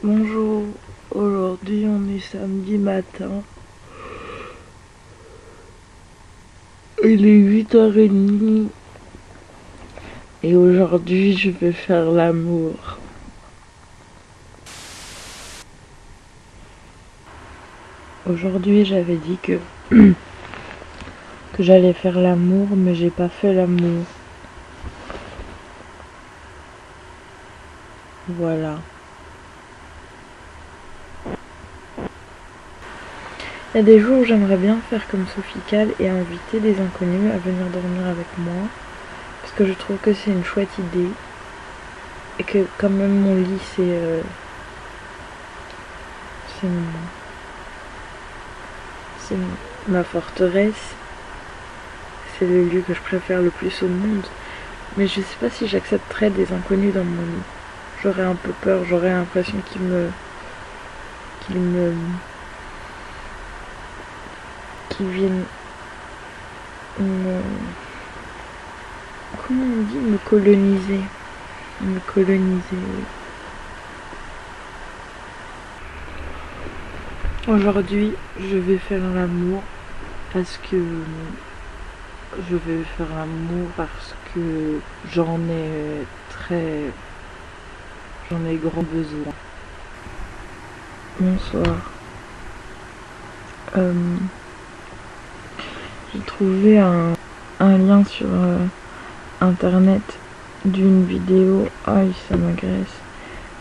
Bonjour, aujourd'hui on est samedi matin. Il est 8h30 et aujourd'hui je vais faire l'amour. Aujourd'hui j'avais dit que j'allais faire l'amour, mais j'ai pas fait l'amour. Voilà. Il y a des jours où j'aimerais bien faire comme Sophie Calle et inviter des inconnus à venir dormir avec moi. Parce que je trouve que c'est une chouette idée. Et que quand même mon lit c'est ma forteresse. C'est le lieu que je préfère le plus au monde. Mais je sais pas si j'accepterais des inconnus dans mon lit. J'aurais un peu peur, j'aurais l'impression qu'ils viennent comment on dit, me coloniser, oui. Aujourd'hui je vais faire l'amour parce que j'en ai grand besoin. Bonsoir. J'ai trouvé un lien sur internet d'une vidéo, aïe ça m'agresse,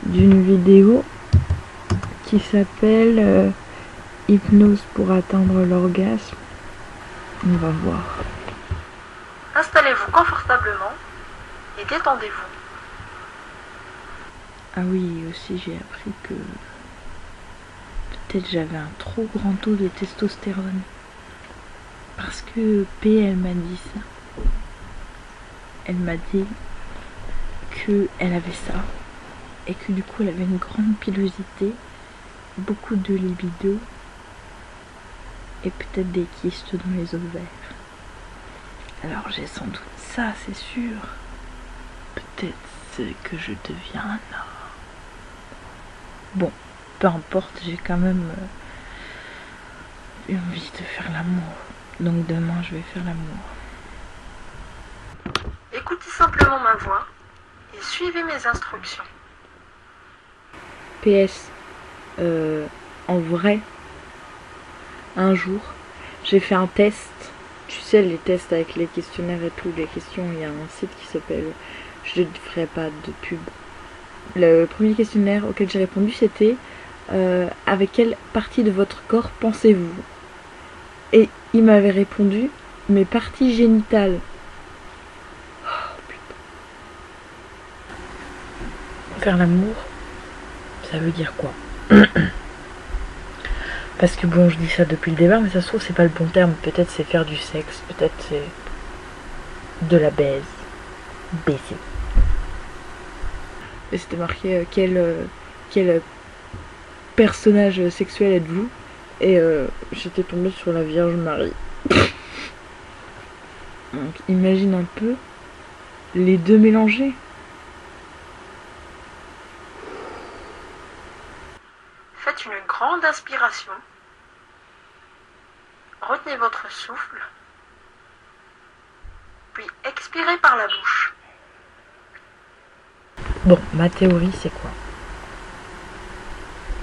d'une vidéo qui s'appelle Hypnose pour atteindre l'orgasme. On va voir. Installez-vous confortablement et détendez-vous. Ah oui, aussi j'ai appris que peut-être j'avais un trop grand taux de testostérone. Parce que P, elle m'a dit ça. Elle m'a dit qu'elle avait ça. Et que du coup elle avait une grande pilosité, beaucoup de libido. Et peut-être des kystes dans les ovaires. Alors j'ai sans doute ça, c'est sûr. Peut-être c'est que je deviens un homme. Bon, peu importe, j'ai quand même eu envie de faire l'amour. Donc demain je vais faire l'amour. Écoutez simplement ma voix et suivez mes instructions. PS, en vrai, un jour, j'ai fait un test. Tu sais, les tests avec les questionnaires et tout, les questions, il y a un site qui s'appelle, je ne ferai pas de pub. Le premier questionnaire auquel j'ai répondu, c'était avec quelle partie de votre corps pensez-vous? Et il m'avait répondu mes parties génitales. Oh, putain. Faire l'amour, ça veut dire quoi? Parce que bon, je dis ça depuis le départ, mais ça se trouve c'est pas le bon terme. Peut-être c'est faire du sexe, peut-être c'est de la baise. Baiser. Et c'était marqué quel personnage sexuel êtes-vous? Et j'étais tombée sur la Vierge Marie. Donc imagine un peu les deux mélangés. Faites une grande inspiration. Retenez votre souffle. Puis expirez par la bouche. Bon, ma théorie c'est quoi?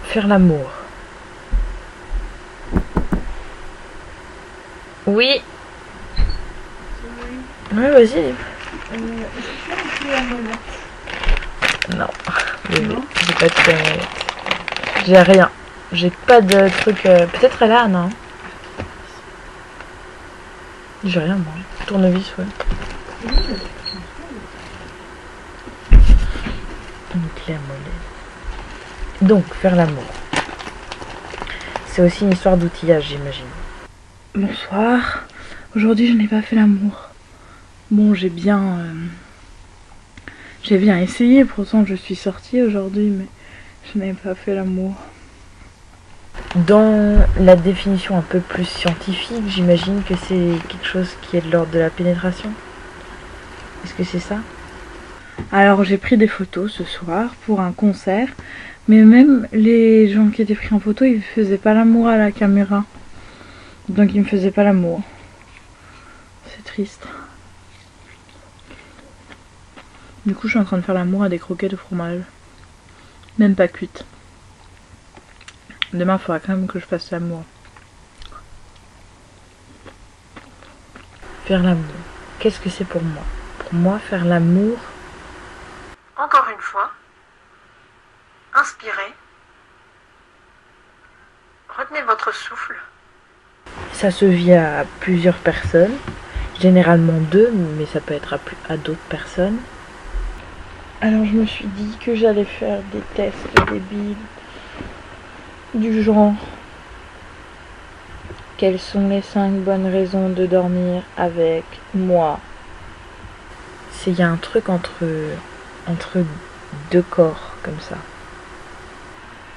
Faire l'amour. Oui. Ouais, vas-y. Non, bébé, j'ai pas de planète. J'ai rien. J'ai pas de truc. Peut-être elle a, non? J'ai rien, moi. Tournevis, ouais. Une clé à mollet. Donc, faire l'amour. C'est aussi une histoire d'outillage, j'imagine. Bonsoir. Aujourd'hui, je n'ai pas fait l'amour. Bon, j'ai bien essayé. Pourtant, je suis sortie aujourd'hui, mais je n'ai pas fait l'amour. Dans la définition un peu plus scientifique, j'imagine que c'est quelque chose qui est de l'ordre de la pénétration. Est-ce que c'est ça? Alors j'ai pris des photos ce soir pour un concert Mais même les gens qui étaient pris en photo, ils faisaient pas l'amour à la caméra. Donc ils me faisaient pas l'amour. C'est triste. Du coup, je suis en train de faire l'amour à des croquettes de fromage. Même pas cuites. Demain, il faudra quand même que je fasse l'amour. Faire l'amour. Qu'est-ce que c'est pour moi? Pour moi, faire l'amour... Encore une fois. Inspirez. Retenez votre souffle. Ça se vit à plusieurs personnes. Généralement 2, mais ça peut être à d'autres personnes. Alors je me suis dit que j'allais faire des tests débiles. Du genre... Quelles sont les 5 bonnes raisons de dormir avec moi? Il y a un truc entre 2 corps comme ça.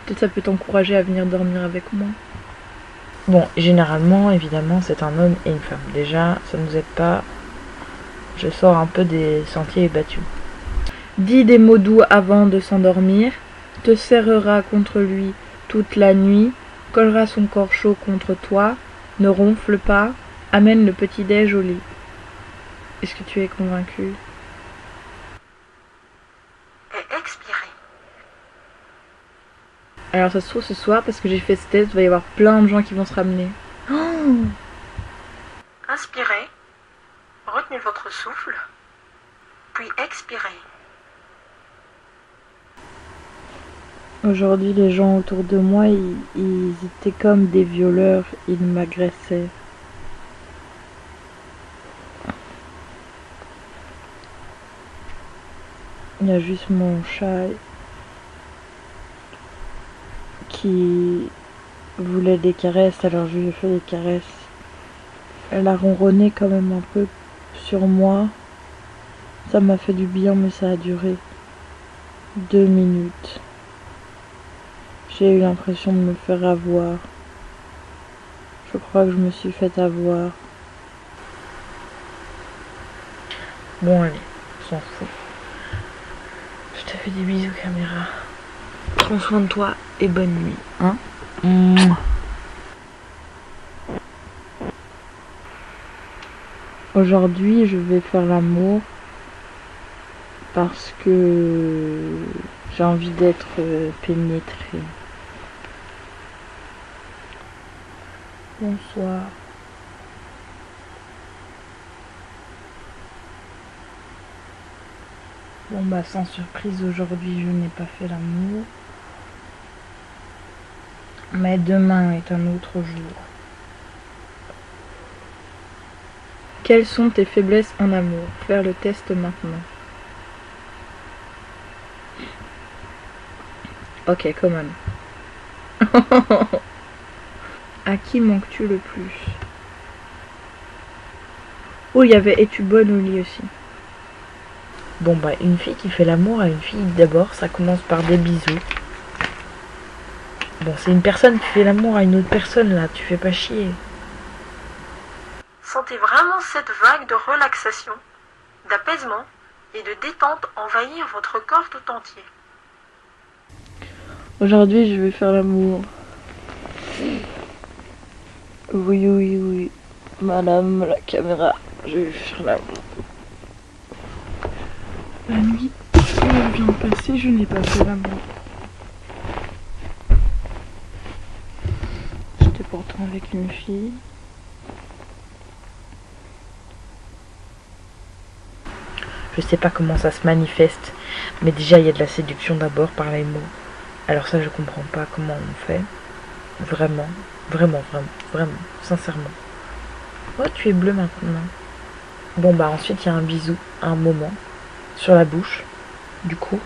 Peut-être ça peut t'encourager à venir dormir avec moi. Bon, généralement, évidemment, c'est un homme et une femme. Déjà, ça nous aide pas. Je sors un peu des sentiers battus. Dis des mots doux avant de s'endormir. Te serrera contre lui toute la nuit. Collera son corps chaud contre toi. Ne ronfle pas. Amène le petit-déj au lit. Est-ce que tu es convaincu? Et expirez. Alors ça se trouve ce soir, parce que j'ai fait ce test, il va y avoir plein de gens qui vont se ramener. Oh, Inspirez. Retenez votre souffle. Puis expirez. aujourd'hui, les gens autour de moi, ils étaient comme des violeurs, ils m'agressaient. Il y a juste mon chat qui voulait des caresses, alors je lui ai fait des caresses. Elle a ronronné quand même un peu sur moi. Ça m'a fait du bien, mais ça a duré 2 minutes. J'ai eu l'impression de me faire avoir. Je crois que je me suis fait avoir. Bon allez, on s'en fout. Je te fais des bisous caméra. Prends soin de toi et bonne nuit, hein. Aujourd'hui, je vais faire l'amour parce que j'ai envie d'être pénétrée. Bonsoir. Bon bah sans surprise, aujourd'hui je n'ai pas fait l'amour. Mais demain est un autre jour. Quelles sont tes faiblesses en amour? Faire le test maintenant. Ok, come on. À qui manques-tu le plus? Oh, il y avait es-tu bonne au lit aussi. Bon bah une fille qui fait l'amour à une fille, d'abord ça commence par des bisous. Bon, c'est une personne qui fait l'amour à une autre personne là, tu fais pas chier. Sentez vraiment cette vague de relaxation, d'apaisement et de détente envahir votre corps tout entier. Aujourd'hui je vais faire l'amour. Oui, oui, oui. Madame la caméra, je vais faire l'amour. La nuit vient de passer, je n'ai pas fait l'amour. J'étais pourtant avec une fille. Je sais pas comment ça se manifeste, mais déjà il y a de la séduction d'abord par les mots. Alors ça je comprends pas comment on fait. Vraiment, vraiment, vraiment, vraiment, sincèrement. Oh, tu es bleu maintenant. Bon bah ensuite il y a un bisou, un moment, sur la bouche, du coup.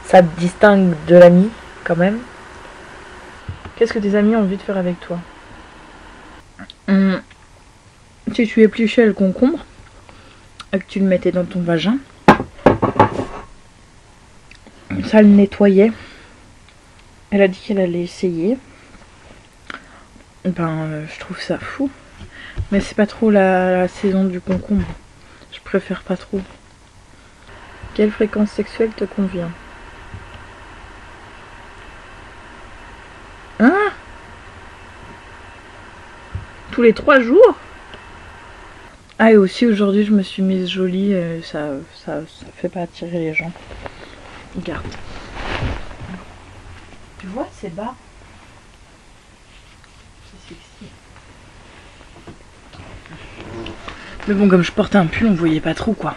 Ça te distingue de l'ami, quand même. Qu'est-ce que tes amis ont envie de faire avec toi? Si tu épluchais le concombre, et que tu le mettais dans ton vagin, ça le nettoyait. Elle a dit qu'elle allait essayer. Je trouve ça fou. Mais c'est pas trop la saison du concombre. Je préfère pas trop. Quelle fréquence sexuelle te convient? Hein? Tous les 3 jours? Ah, et aussi aujourd'hui je me suis mise jolie, ça fait pas attirer les gens. Regarde. Tu vois ces bas? C'est sexy. Mais bon, comme je portais un pull, on voyait pas trop quoi.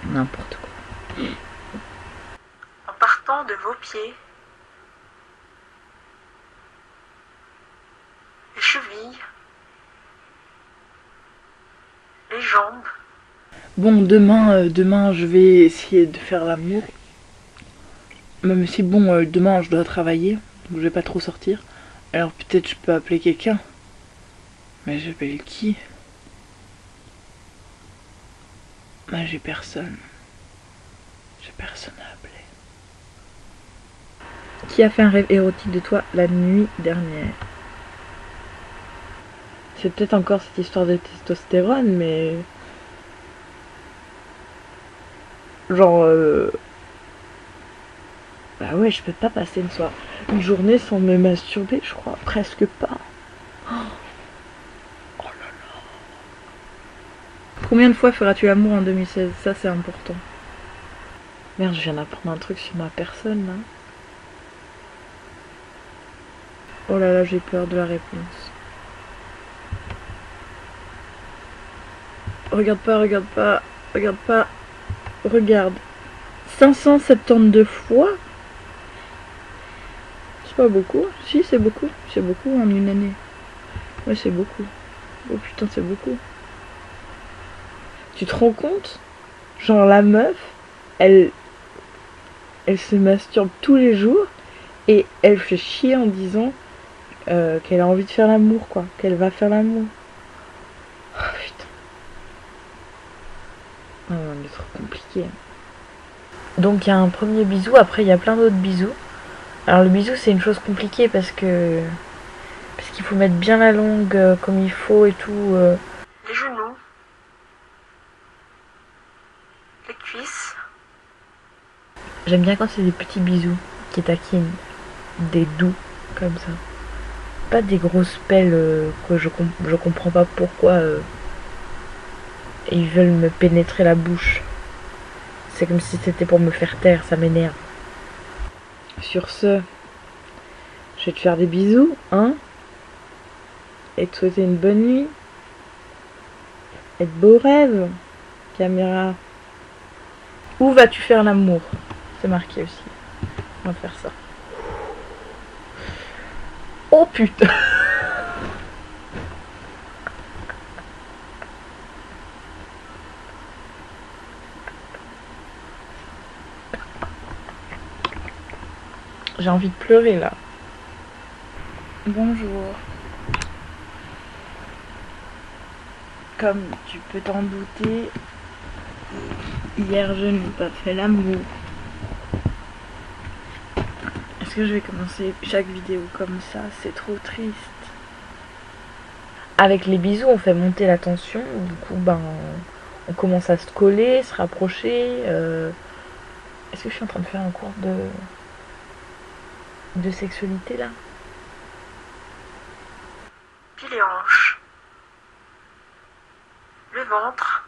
N'importe quoi. En partant de vos pieds, les chevilles, les jambes. Bon, demain je vais essayer de faire l'amour. Même si bon, demain je dois travailler, donc je vais pas trop sortir. Alors peut-être je peux appeler quelqu'un. Mais j'appelle qui? Moi j'ai personne. J'ai personne à appeler. Qui a fait un rêve érotique de toi la nuit dernière? C'est peut-être encore cette histoire de testostérone, mais... Genre... Bah ouais, je peux pas passer une journée sans me masturber, je crois. Presque pas. Oh là là. Combien de fois feras-tu l'amour en 2016? Ça, c'est important. Merde, je viens d'apprendre un truc sur ma personne, là. Oh là là, j'ai peur de la réponse. Regarde pas, regarde pas, regarde pas. Regarde. 572 fois? C'est pas beaucoup? Si, c'est beaucoup. C'est beaucoup en une année. Ouais, c'est beaucoup. Oh putain, c'est beaucoup. Tu te rends compte? Genre la meuf, elle se masturbe tous les jours et elle fait chier en disant qu'elle a envie de faire l'amour, quoi. Qu'elle va faire l'amour. Oh putain. Oh, c'est trop compliqué. Donc il y a un premier bisou, après il y a plein d'autres bisous. Alors le bisou c'est une chose compliquée parce qu'il faut mettre bien la langue comme il faut et tout. Les genoux, les cuisses. J'aime bien quand c'est des petits bisous qui taquinent, des doux comme ça. Pas des grosses pelles que je comprends pas pourquoi ils veulent me pénétrer la bouche. C'est comme si c'était pour me faire taire, ça m'énerve. Sur ce, je vais te faire des bisous, hein, et te souhaiter une bonne nuit. Et de beaux rêves, caméra. Où vas-tu faire l'amour? C'est marqué aussi. On va faire ça. Oh putain! J'ai envie de pleurer là. Bonjour. Comme tu peux t'en douter, hier je n'ai pas fait l'amour. Est-ce que je vais commencer chaque vidéo comme ça? C'est trop triste. Avec les bisous, on fait monter la tension. Du coup, ben, on commence à se coller, se rapprocher. Est-ce que je suis en train de faire un cours de sexualité là? Puis les hanches. Le ventre.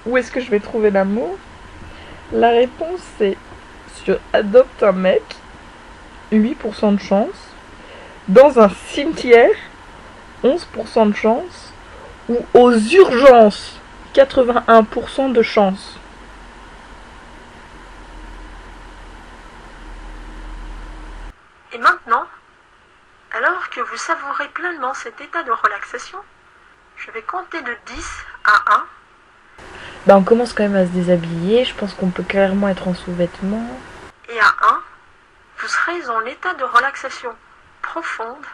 Où est-ce que je vais trouver l'amour? La réponse c'est sur Adopte un mec, 8% de chance. Dans un cimetière, 11% de chance. Ou aux urgences, 81% de chance. Et maintenant, alors que vous savourez pleinement cet état de relaxation, je vais compter de 10 à 1. Bah on commence quand même à se déshabiller, je pense qu'on peut clairement être en sous-vêtements. Et à 1, vous serez en état de relaxation profonde,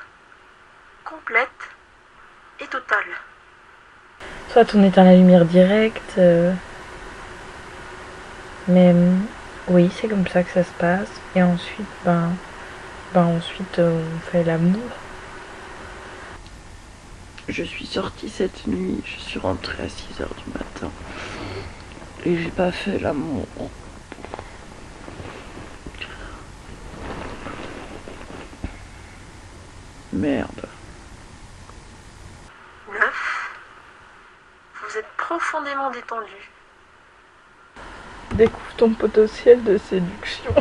complète et totale. Soit on éteint la lumière directe, mais oui, c'est comme ça que ça se passe. Et ensuite, ensuite on fait l'amour. Je suis sortie cette nuit, je suis rentrée à 6h du matin. Et j'ai pas fait l'amour. Merde. 9. Vous êtes profondément détendu. Découvre ton potentiel de séduction.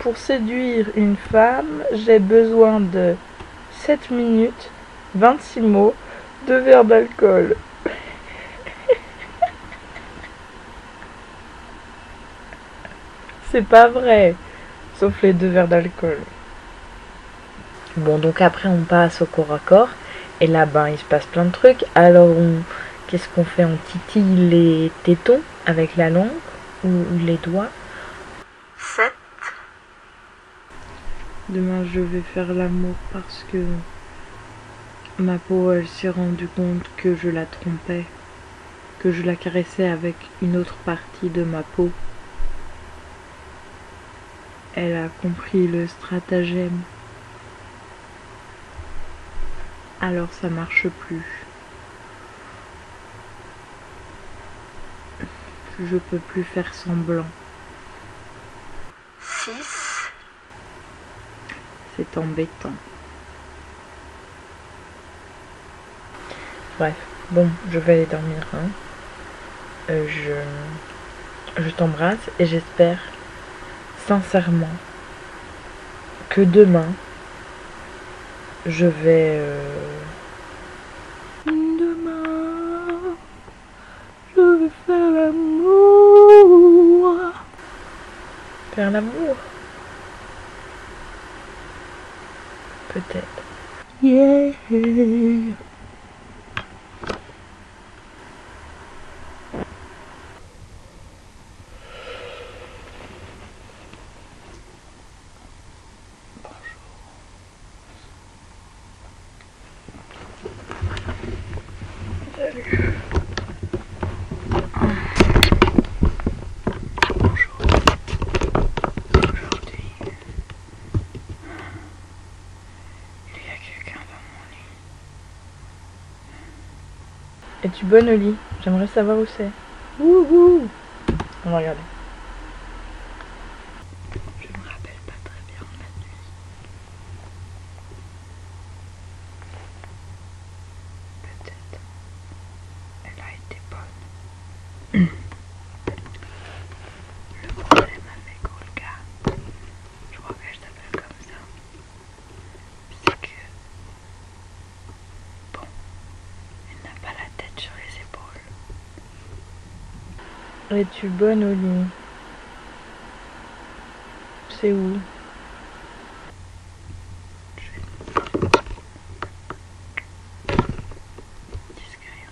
Pour séduire une femme, j'ai besoin de 7 minutes, 26 mots, 2 verres d'alcool. C'est pas vrai, sauf les 2 verres d'alcool. Bon, donc après on passe au corps à corps, et là ben il se passe plein de trucs. Alors qu'est-ce qu'on fait? On titille les tétons avec la langue ou les doigts. 7. Demain je vais faire l'amour parce que ma peau elle s'est rendue compte que je la trompais, que je la caressais avec une autre partie de ma peau. Elle a compris le stratagème. Alors ça marche plus. Je peux plus faire semblant. 6. C'est embêtant. Bref, bon, je vais aller dormir. Hein. Je t'embrasse et j'espère sincèrement que demain je vais demain je vais faire l'amour. Faire l'amour? Peut-être. Yeah. Salut. Bonjour. Aujourd'hui, il y a quelqu'un dans mon lit. Es-tu bonne au lit? J'aimerais savoir où c'est. Wouhou! On va regarder. Je me rappelle pas très bien de la nuit. Peut-être. Elle a été bonne. Le problème avec Olga, je crois que je t'appelle comme ça, c'est que, bon, elle n'a pas la tête sur les épaules. Es-tu bonne au lit? C'est où? Discret.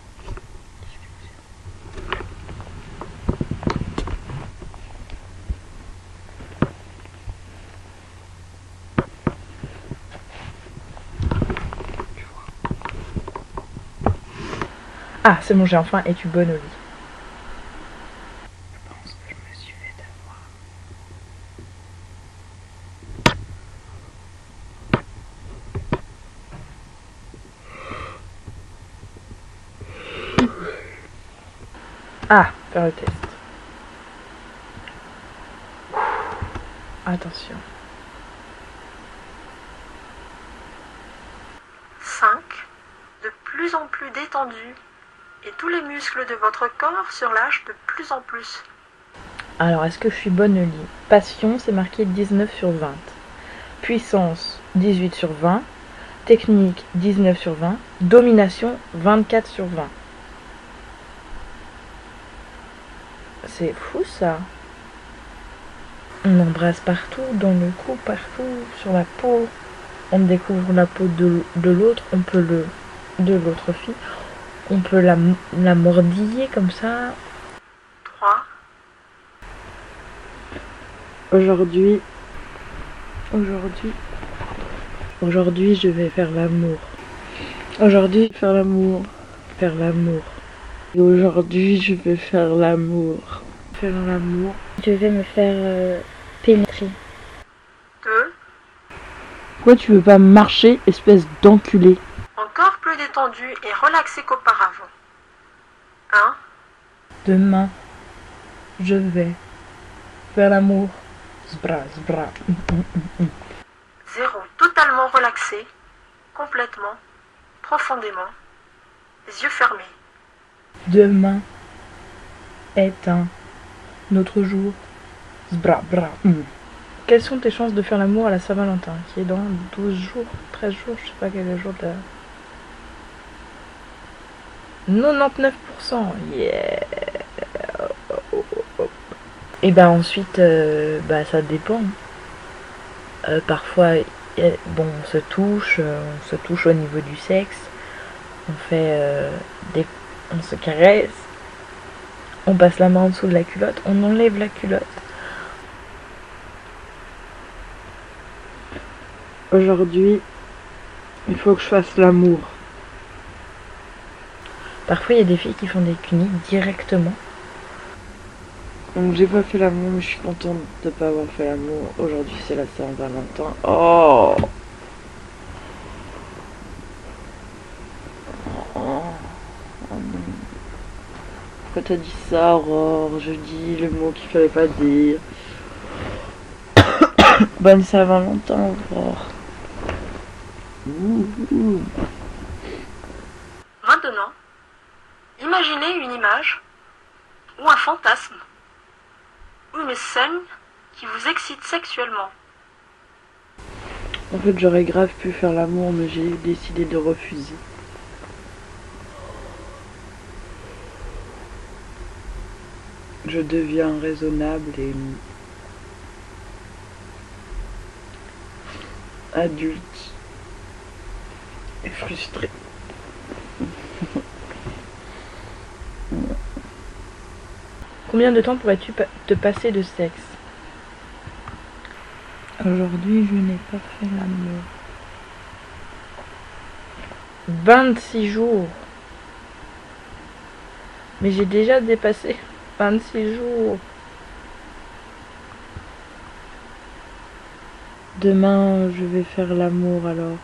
Ah, c'est bon, j'ai enfin Es-tu bonne au lit? Je pense que je me suis fait avoir. Ah, faire le test. Attention. 5. De plus en plus détendu. Et tous les muscles de votre corps se relâchent de plus en plus. Alors, est-ce que je suis bonne au lit? Passion, c'est marqué 19 sur 20. Puissance, 18 sur 20. Technique, 19 sur 20. Domination, 24 sur 20. C'est fou ça. On embrasse partout, dans le cou, partout, sur la peau. On découvre la peau de l'autre, on peut de l'autre fille. On peut la mordiller comme ça. 3. Aujourd'hui, je vais faire l'amour. Aujourd'hui, faire l'amour. Faire l'amour. Et aujourd'hui, je vais faire l'amour. Faire l'amour. Je vais me faire pénétrer. 2. Pourquoi tu veux pas marcher, espèce d'enculé? Encore plus détendu et relaxé qu'auparavant. 1. Demain, je vais faire l'amour Zbra, zbra. 0. Totalement relaxé, complètement, profondément, les yeux fermés. Demain est un autre jour. Zbra, bra. Quelles sont tes chances de faire l'amour à la Saint-Valentin, qui est dans 12 jours, 13 jours, je sais pas quel est le jour de... 99%, yeah. Et bah ensuite, ça dépend. Parfois, bon, on se touche au niveau du sexe, on fait on se caresse, on passe la main en dessous de la culotte, on enlève la culotte. Aujourd'hui, il faut que je fasse l'amour. Parfois, il y a des filles qui font des cunis directement. Donc, j'ai pas fait l'amour, mais je suis contente de pas avoir fait l'amour. Aujourd'hui, c'est la Saint-Valentin. Oh! Pourquoi t'as dit ça, Aurore? Je dis le mot qu'il fallait pas dire. Bonne Saint-Valentin, Aurore. Maintenant, imaginez une image ou un fantasme ou une scène qui vous excite sexuellement. En fait, j'aurais grave pu faire l'amour, mais j'ai décidé de refuser. Je deviens raisonnable et adulte et frustré. Combien de temps pourrais-tu te passer de sexe? Aujourd'hui, je n'ai pas fait l'amour. 26 jours. Mais j'ai déjà dépassé 26 jours. Demain, je vais faire l'amour alors.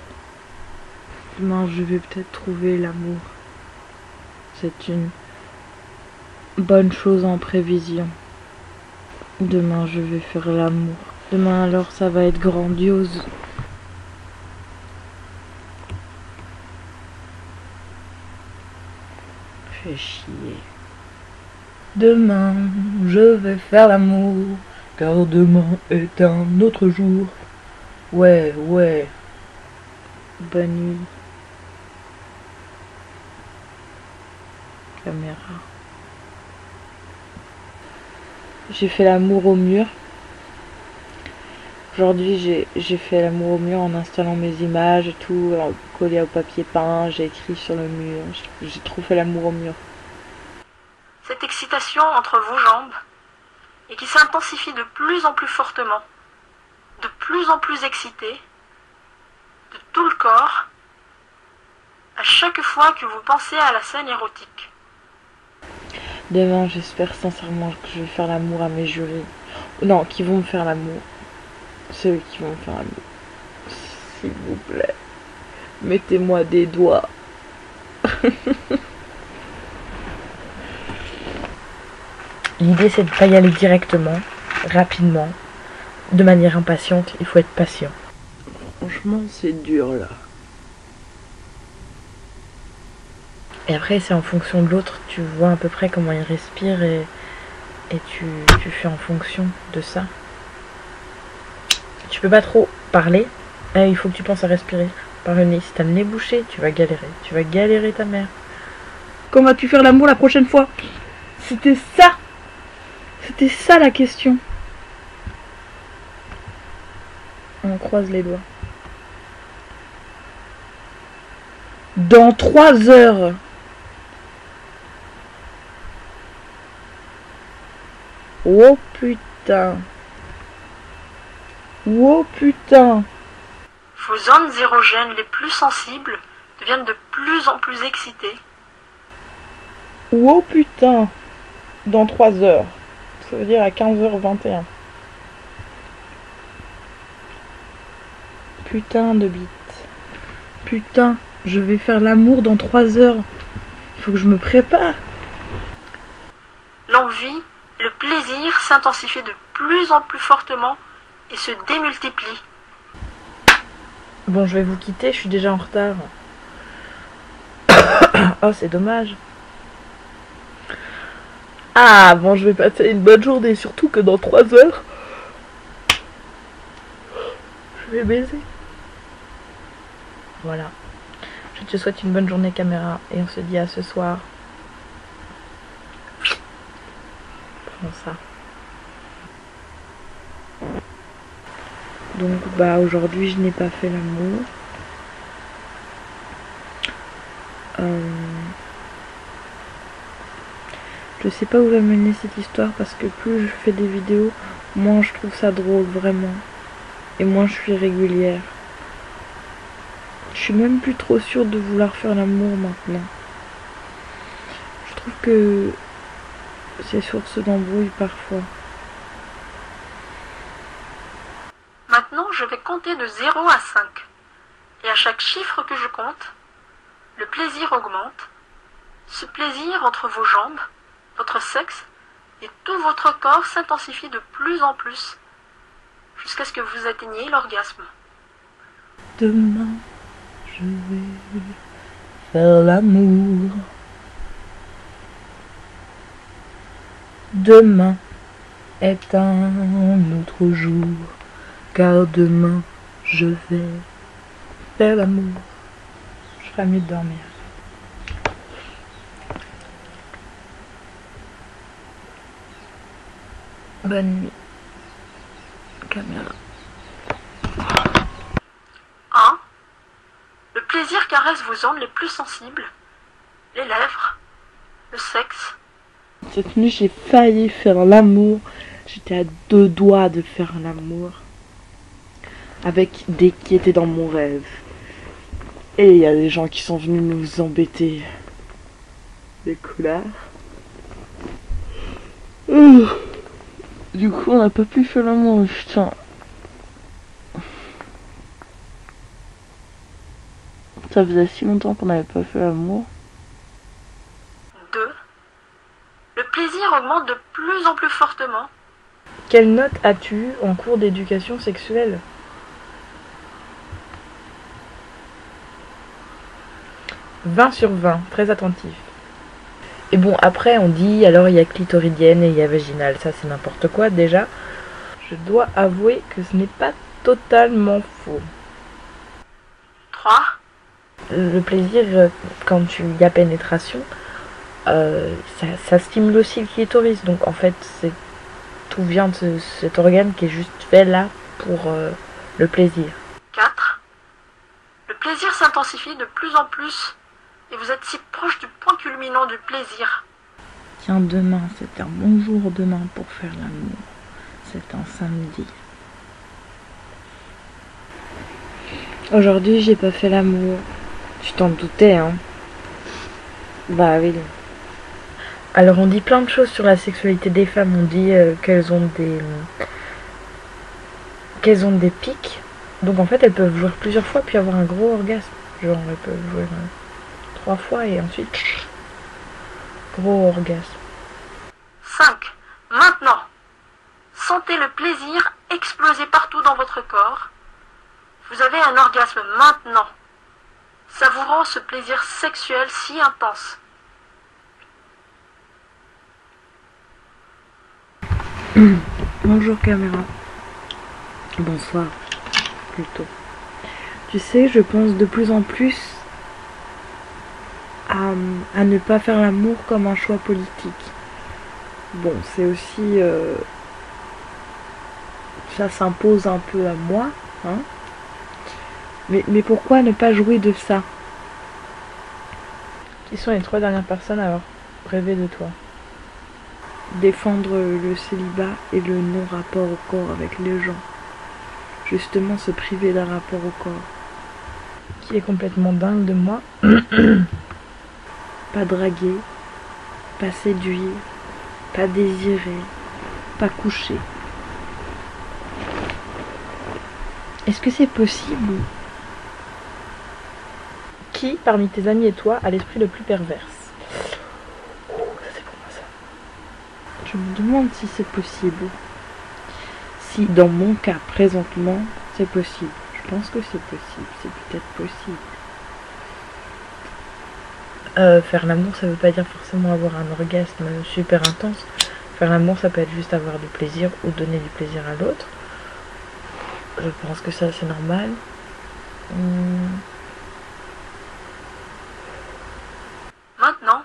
Demain, je vais peut-être trouver l'amour. C'est une bonne chose en prévision. Demain, je vais faire l'amour. Demain, alors, ça va être grandiose. Fais chier. Demain, je vais faire l'amour, car demain est un autre jour. Ouais, ouais. Bonne nuit. Caméra. J'ai fait l'amour au mur. Aujourd'hui, j'ai fait l'amour au mur en installant mes images et tout, collé au papier peint, j'ai écrit sur le mur. J'ai trop fait l'amour au mur. Cette excitation entre vos jambes et qui s'intensifie de plus en plus fortement, de plus en plus excité, de tout le corps, à chaque fois que vous pensez à la scène érotique. Demain, j'espère sincèrement que je vais faire l'amour à mes jurés. Non, qui vont me faire l'amour. Ceux qui vont me faire l'amour. S'il vous plaît. Mettez-moi des doigts. L'idée, c'est de ne pas y aller directement, rapidement, de manière impatiente. Il faut être patient. Franchement, c'est dur, là. Et après, c'est en fonction de l'autre. Tu vois à peu près comment il respire et tu fais en fonction de ça. Tu peux pas trop parler. Il faut que tu penses à respirer par le nez. Si t'as le nez bouché, tu vas galérer. Tu vas galérer ta mère. Comment vas-tu faire l'amour la prochaine fois? C'était ça. C'était ça la question. On croise les doigts. Dans 3 heures. Oh putain. Oh putain. Vos zones érogènes les plus sensibles deviennent de plus en plus excitées. Oh putain. Dans 3 heures. Ça veut dire à 15h21. Putain de bite. Putain, je vais faire l'amour dans 3 heures. Il faut que je me prépare. L'envie, le plaisir s'intensifient de plus en plus fortement et se démultiplient. Bon, je vais vous quitter, je suis déjà en retard. Oh, c'est dommage. Ah, bon, je vais passer une bonne journée, surtout que dans 3 heures, je vais baiser. Voilà. Je te souhaite une bonne journée, caméra, et on se dit à ce soir. Prends ça. Donc, bah, aujourd'hui, je n'ai pas fait l'amour. Je sais pas où va mener cette histoire parce que plus je fais des vidéos, moins je trouve ça drôle, vraiment. Et moins je suis régulière. Je suis même plus trop sûre de vouloir faire l'amour maintenant. Je trouve que c'est source d'embrouille parfois. Maintenant, je vais compter de 0 à 5. Et à chaque chiffre que je compte, le plaisir augmente. Ce plaisir entre vos jambes, votre sexe et tout votre corps s'intensifie de plus en plus jusqu'à ce que vous atteigniez l'orgasme. Demain, je vais faire l'amour. Demain est un autre jour, car demain, je vais faire l'amour. Je ferai mieux de dormir. Bonne nuit, caméra. 1. Le plaisir caresse vos zones les plus sensibles, les lèvres, le sexe. Cette nuit, j'ai failli faire l'amour. J'étais à 2 doigts de faire l'amour avec des qui étaient dans mon rêve. Et il y a des gens qui sont venus nous embêter. Des couleurs. Du coup, on n'a pas pu faire l'amour, putain. Ça faisait si longtemps qu'on n'avait pas fait l'amour. 2. Le plaisir augmente de plus en plus fortement. Quelle note as-tu eu en cours d'éducation sexuelle ? 20 sur 20, très attentif. Et bon, après on dit, alors il y a clitoridienne et il y a vaginale, ça c'est n'importe quoi déjà. Je dois avouer que ce n'est pas totalement faux. 3. Le plaisir, quand il y a pénétration, ça stimule aussi le clitoris. Donc en fait, tout vient de cet organe qui est juste fait là pour le plaisir. 4. Le plaisir s'intensifie de plus en plus et vous êtes si proche du point culminant du plaisir. Tiens, demain, c'est un bon jour demain pour faire l'amour. C'est un samedi. Aujourd'hui, j'ai pas fait l'amour. Tu t'en doutais, hein? Bah oui. Alors, on dit plein de choses sur la sexualité des femmes. On dit qu'elles ont des pics. Donc, en fait, elles peuvent jouer plusieurs fois puis avoir un gros orgasme. Genre, elles peuvent jouer 3 fois et ensuite, gros orgasme. 5. Maintenant, sentez le plaisir exploser partout dans votre corps. Vous avez un orgasme maintenant, savourant ce plaisir sexuel si intense. Bonjour caméra. Bonsoir, plutôt. Tu sais, je pense de plus en plus à ne pas faire l'amour comme un choix politique. Bon, c'est aussi... ça s'impose un peu à moi, hein. Mais pourquoi ne pas jouer de ça? Qui sont les 3 dernières personnes à avoir rêvé de toi? Défendre le célibat et le non-rapport au corps avec les gens. Justement, se priver d'un rapport au corps. Qui est complètement dingue de moi. Pas draguer, pas séduire, pas désirer, pas coucher. Est-ce que c'est possible? Qui, parmi tes amis et toi, a l'esprit le plus perverse? Ça c'est pour moi ça. Je me demande si c'est possible. si dans mon cas présentement c'est possible. Je pense que c'est possible, c'est peut-être possible. Faire l'amour, ça veut pas dire forcément avoir un orgasme super intense. Faire l'amour, ça peut être juste avoir du plaisir ou donner du plaisir à l'autre. Je pense que ça, c'est normal. Maintenant,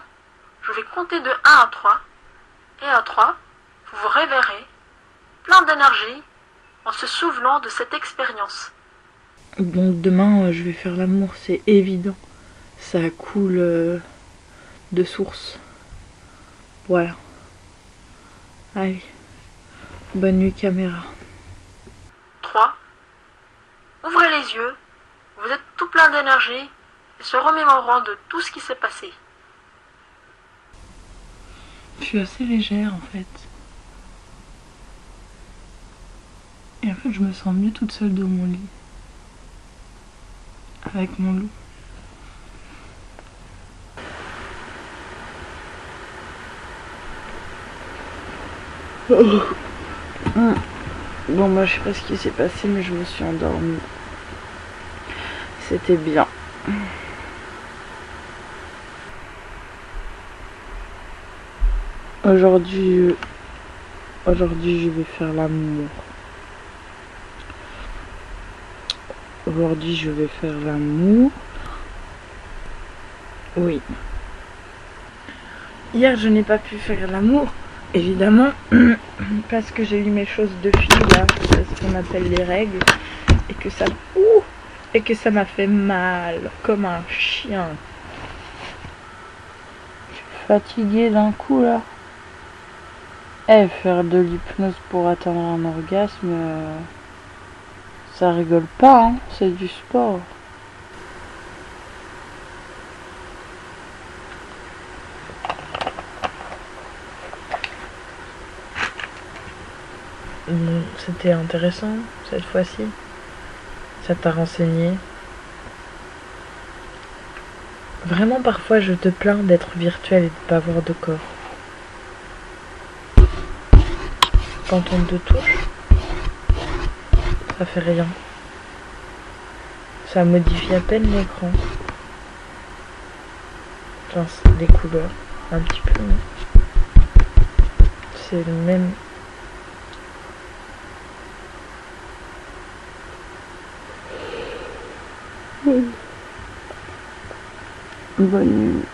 je vais compter de 1 à 3. Et à 3, vous vous réveillerez, plein d'énergie, en se souvenant de cette expérience. Donc demain, je vais faire l'amour, c'est évident. Ça coule de source. Voilà. Allez. Bonne nuit caméra. 3. Ouvrez les yeux, vous êtes tout plein d'énergie et se remémorant de tout ce qui s'est passé. Je suis assez légère en fait. Et en fait, je me sens mieux toute seule dans mon lit. Avec mon loup. Bon, moi je sais pas ce qui s'est passé, mais je me suis endormie. C'était bien. Aujourd'hui, je vais faire l'amour. Aujourd'hui, je vais faire l'amour. Oui. Hier, je n'ai pas pu faire l'amour, évidemment, parce que j'ai eu mes choses de fille, là, ce qu'on appelle les règles, et que ça m'a fait mal, comme un chien. Je suis fatiguée d'un coup, là. Faire de l'hypnose pour atteindre un orgasme, ça rigole pas, hein, c'est du sport. C'était intéressant cette fois-ci. Ça t'a renseigné. Vraiment, parfois, je te plains d'être virtuel et de pas avoir de corps. Quand on te touche, ça fait rien. Ça modifie à peine l'écran. Enfin, les couleurs, un petit peu. C'est le même. Bonne nuit.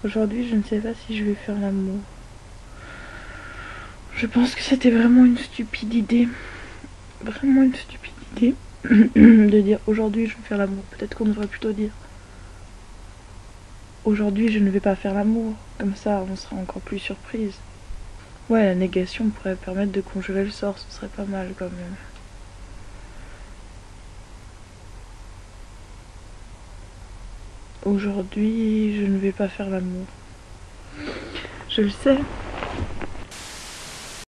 Aujourd'hui, je ne sais pas si je vais faire l'amour. Je pense que c'était vraiment une stupide idée. Vraiment une stupide idée de dire aujourd'hui je vais faire l'amour. Peut-être qu'on devrait plutôt dire aujourd'hui je ne vais pas faire l'amour. Comme ça, on sera encore plus surprise. Ouais, la négation pourrait permettre de conjurer le sort. Ce serait pas mal quand même. Aujourd'hui, je ne vais pas faire l'amour. Je le sais.